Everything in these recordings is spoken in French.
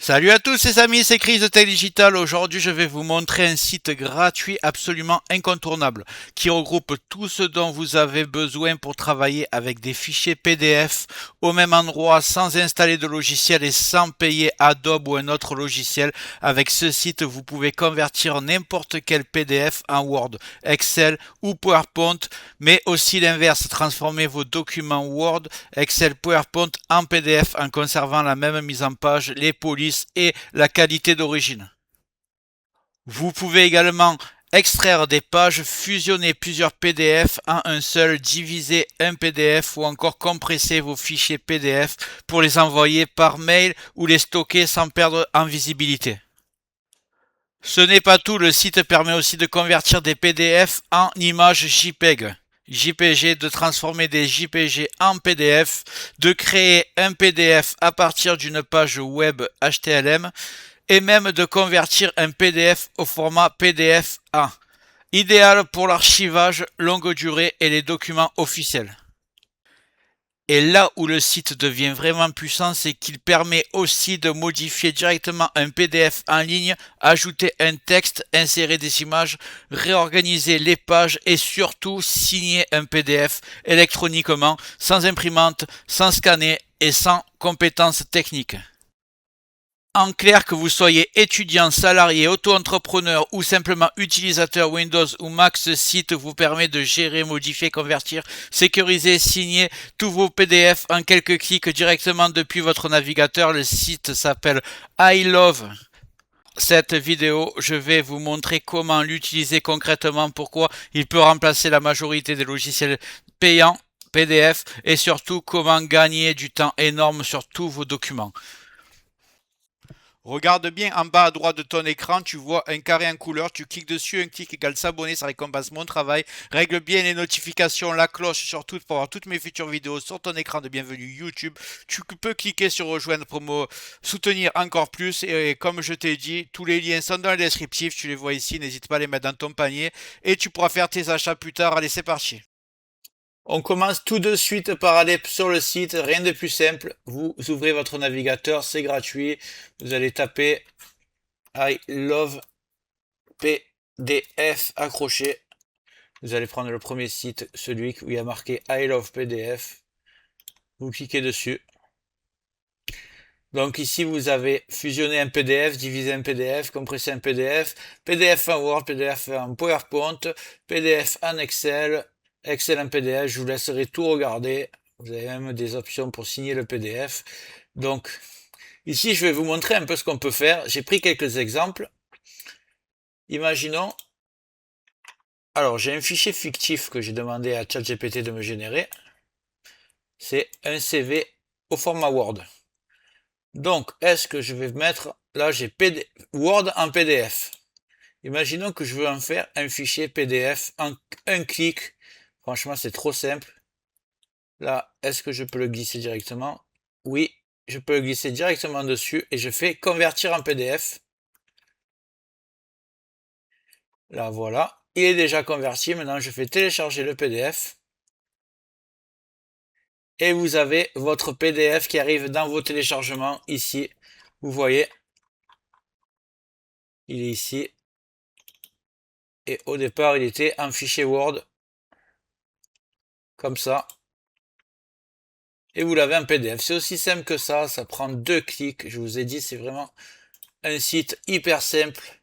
Salut à tous les amis, c'est Chris de Tech Digital. Aujourd'hui, je vais vous montrer un site gratuit absolument incontournable qui regroupe tout ce dont vous avez besoin pour travailler avec des fichiers PDF au même endroit sans installer de logiciel et sans payer Adobe ou un autre logiciel. Avec ce site, vous pouvez convertir n'importe quel PDF en Word, Excel ou PowerPoint, mais aussi l'inverse, transformer vos documents Word, Excel, PowerPoint en PDF en conservant la même mise en page, les polices et la qualité d'origine. Vous pouvez également extraire des pages, fusionner plusieurs PDF en un seul, diviser un PDF ou encore compresser vos fichiers PDF pour les envoyer par mail ou les stocker sans perdre en visibilité. Ce n'est pas tout, le site permet aussi de convertir des PDF en images JPEG. JPG, de transformer des JPG en PDF, de créer un PDF à partir d'une page web HTML et même de convertir un PDF au format PDF-A. Idéal pour l'archivage longue durée et les documents officiels. Et là où le site devient vraiment puissant, c'est qu'il permet aussi de modifier directement un PDF en ligne, ajouter un texte, insérer des images, réorganiser les pages et surtout signer un PDF électroniquement, sans imprimante, sans scanner et sans compétences techniques. En clair, que vous soyez étudiant, salarié, auto-entrepreneur ou simplement utilisateur Windows ou Mac, ce site vous permet de gérer, modifier, convertir, sécuriser, signer tous vos PDF en quelques clics directement depuis votre navigateur. Le site s'appelle I Love. Cette vidéo, je vais vous montrer comment l'utiliser concrètement, pourquoi il peut remplacer la majorité des logiciels payants PDF et surtout comment gagner du temps énorme sur tous vos documents. Regarde bien en bas à droite de ton écran, tu vois un carré en couleur, tu cliques dessus, un clic égale s'abonner, ça récompense mon travail. Règle bien les notifications, la cloche surtout pour avoir toutes mes futures vidéos sur ton écran de bienvenue YouTube. Tu peux cliquer sur rejoindre pour me soutenir encore plus et comme je t'ai dit, tous les liens sont dans le descriptif, tu les vois ici, n'hésite pas à les mettre dans ton panier et tu pourras faire tes achats plus tard. Allez, c'est parti. On commence tout de suite par aller sur le site, rien de plus simple. Vous ouvrez votre navigateur, c'est gratuit. Vous allez taper I love PDF accroché. Vous allez prendre le premier site, celui où il y a marqué I love PDF. Vous cliquez dessus. Donc ici, vous avez fusionné un PDF, divisé un PDF, compressé un PDF, PDF en Word, PDF en PowerPoint, PDF en Excel, Excel en PDF. Je vous laisserai tout regarder. Vous avez même des options pour signer le PDF. Donc ici, je vais vous montrer un peu ce qu'on peut faire. J'ai pris quelques exemples. Imaginons, alors j'ai un fichier fictif que j'ai demandé à ChatGPT de me générer. C'est un CV au format Word. Donc, est-ce que je vais mettre, là j'ai Word en PDF. Imaginons que je veux en faire un fichier PDF en un clic. Franchement, c'est trop simple. Là, est-ce que je peux le glisser directement? Oui, je peux le glisser directement dessus et je fais convertir en PDF. Là, voilà. Il est déjà converti. Maintenant, je fais télécharger le PDF. Et vous avez votre PDF qui arrive dans vos téléchargements ici. Vous voyez, il est ici. Et au départ, il était en fichier Word. Comme ça. Et vous l'avez en PDF. C'est aussi simple que ça prend 2 clics. Je vous ai dit, c'est vraiment un site hyper simple.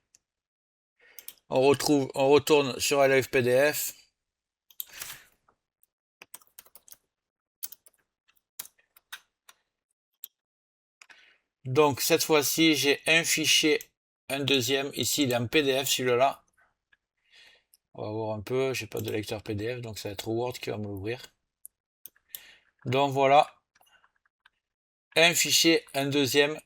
On retourne sur iLive PDF. Donc cette fois-ci, j'ai un fichier, un deuxième. Ici, il est en PDF, celui-là. On va voir un peu. J'ai pas de lecteur PDF, donc ça va être Word qui va me l'ouvrir. Donc voilà, un fichier, un deuxième.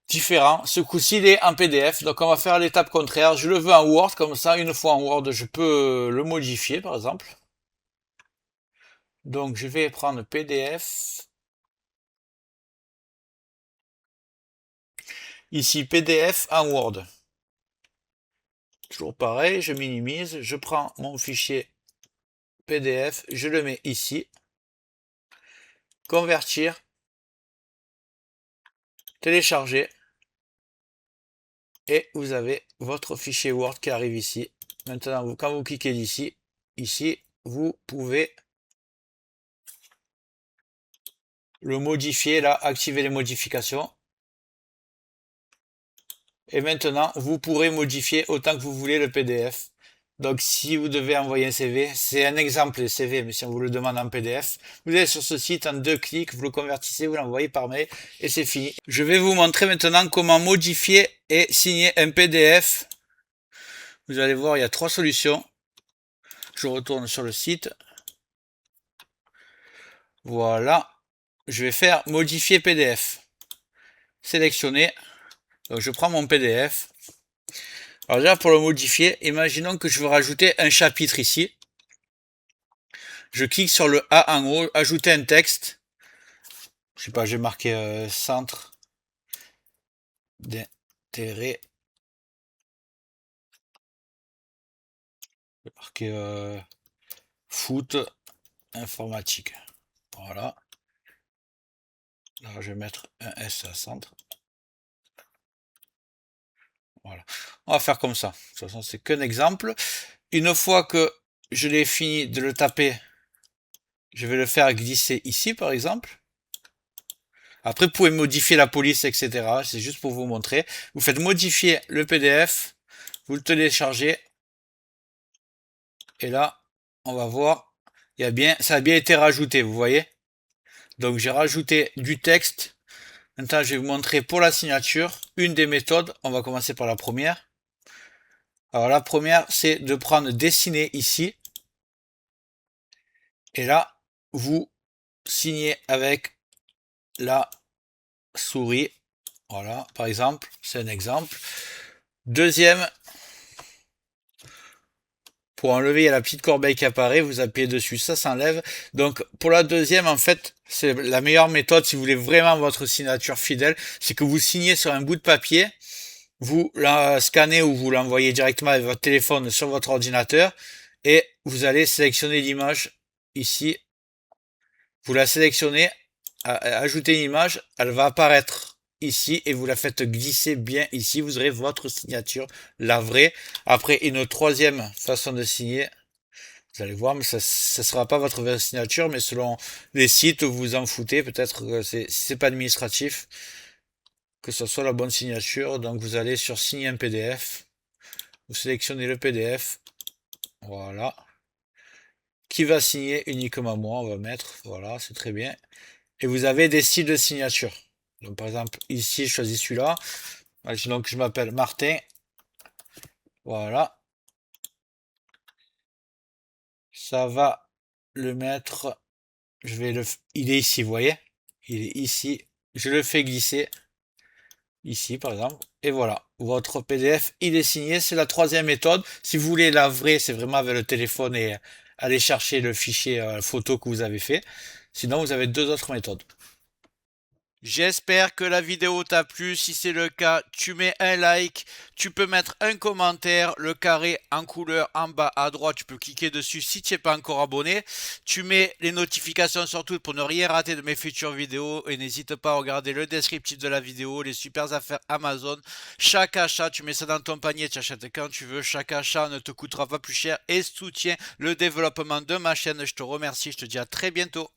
Différent. Ce coup-ci, il est en PDF. Donc, on va faire l'étape contraire. Je le veux en Word. Comme ça, une fois en Word, je peux le modifier, par exemple. Donc, je vais prendre PDF. Ici, PDF en Word. Toujours pareil, je minimise, je prends mon fichier PDF, je le mets ici, convertir, télécharger, et vous avez votre fichier Word qui arrive ici. Maintenant, quand vous cliquez ici, vous pouvez le modifier, là, activer les modifications. Et maintenant, vous pourrez modifier autant que vous voulez le PDF. Donc, si vous devez envoyer un CV, c'est un exemple les CV, mais si on vous le demande en PDF, vous allez sur ce site, en 2 clics, vous le convertissez, vous l'envoyez par mail, et c'est fini. Je vais vous montrer maintenant comment modifier et signer un PDF. Vous allez voir, il y a 3 solutions. Je retourne sur le site. Voilà. Je vais faire modifier PDF. Sélectionner. Donc, je prends mon PDF. Alors déjà, pour le modifier, imaginons que je veux rajouter un chapitre ici. Je clique sur le A en haut, ajouter un texte. Je sais pas, j'ai marqué centre d'intérêt. J'ai marqué foot informatique. Voilà. Là, je vais mettre un S à centre. Voilà. On va faire comme ça. De toute façon, c'est qu'un exemple. Une fois que je l'ai fini de le taper, je vais le faire glisser ici, par exemple. Après, vous pouvez modifier la police, etc. C'est juste pour vous montrer. Vous faites modifier le PDF, vous le téléchargez. Et là, on va voir, ça a bien été rajouté, vous voyez. Donc, j'ai rajouté du texte. Maintenant, je vais vous montrer pour la signature une des méthodes. On va commencer par la première. Alors, la première, c'est de prendre dessiner ici. Et là, vous signez avec la souris. Voilà, par exemple, c'est un exemple. Deuxième, pour enlever, il y a la petite corbeille qui apparaît, vous appuyez dessus, ça s'enlève. Donc pour la deuxième, en fait, c'est la meilleure méthode si vous voulez vraiment votre signature fidèle, c'est que vous signez sur un bout de papier, vous la scannez ou vous l'envoyez directement avec votre téléphone sur votre ordinateur et vous allez sélectionner l'image ici. Vous la sélectionnez, ajoutez une image, elle va apparaître ici et vous la faites glisser bien ici. Vous aurez votre signature, la vraie. Après, une troisième façon de signer. Vous allez voir, mais ça sera pas votre vraie signature, mais selon les sites, vous vous en foutez. Peut-être que si c'est pas administratif, que ce soit la bonne signature. Donc vous allez sur signer un PDF. Vous sélectionnez le PDF. Voilà. Qui va signer uniquement moi, on va mettre. Voilà, c'est très bien. Et vous avez des styles de signature. Donc par exemple, ici, je choisis celui-là. Donc je m'appelle Martin. Voilà. Ça va le mettre. Il est ici, vous voyez? Il est ici. Je le fais glisser. Ici, par exemple. Et voilà. Votre PDF, il est signé. C'est la troisième méthode. Si vous voulez la vraie, c'est vraiment avec le téléphone et aller chercher le fichier photo que vous avez fait. Sinon, vous avez deux autres méthodes. J'espère que la vidéo t'a plu. Si c'est le cas, tu mets un like. Tu peux mettre un commentaire. Le carré en couleur en bas à droite, tu peux cliquer dessus si tu n'es pas encore abonné. Tu mets les notifications surtout pour ne rien rater de mes futures vidéos. Et n'hésite pas à regarder le descriptif de la vidéo, les super affaires Amazon. Chaque achat, tu mets ça dans ton panier, tu achètes quand tu veux. Chaque achat ne te coûtera pas plus cher et soutient le développement de ma chaîne. Je te remercie. Je te dis à très bientôt.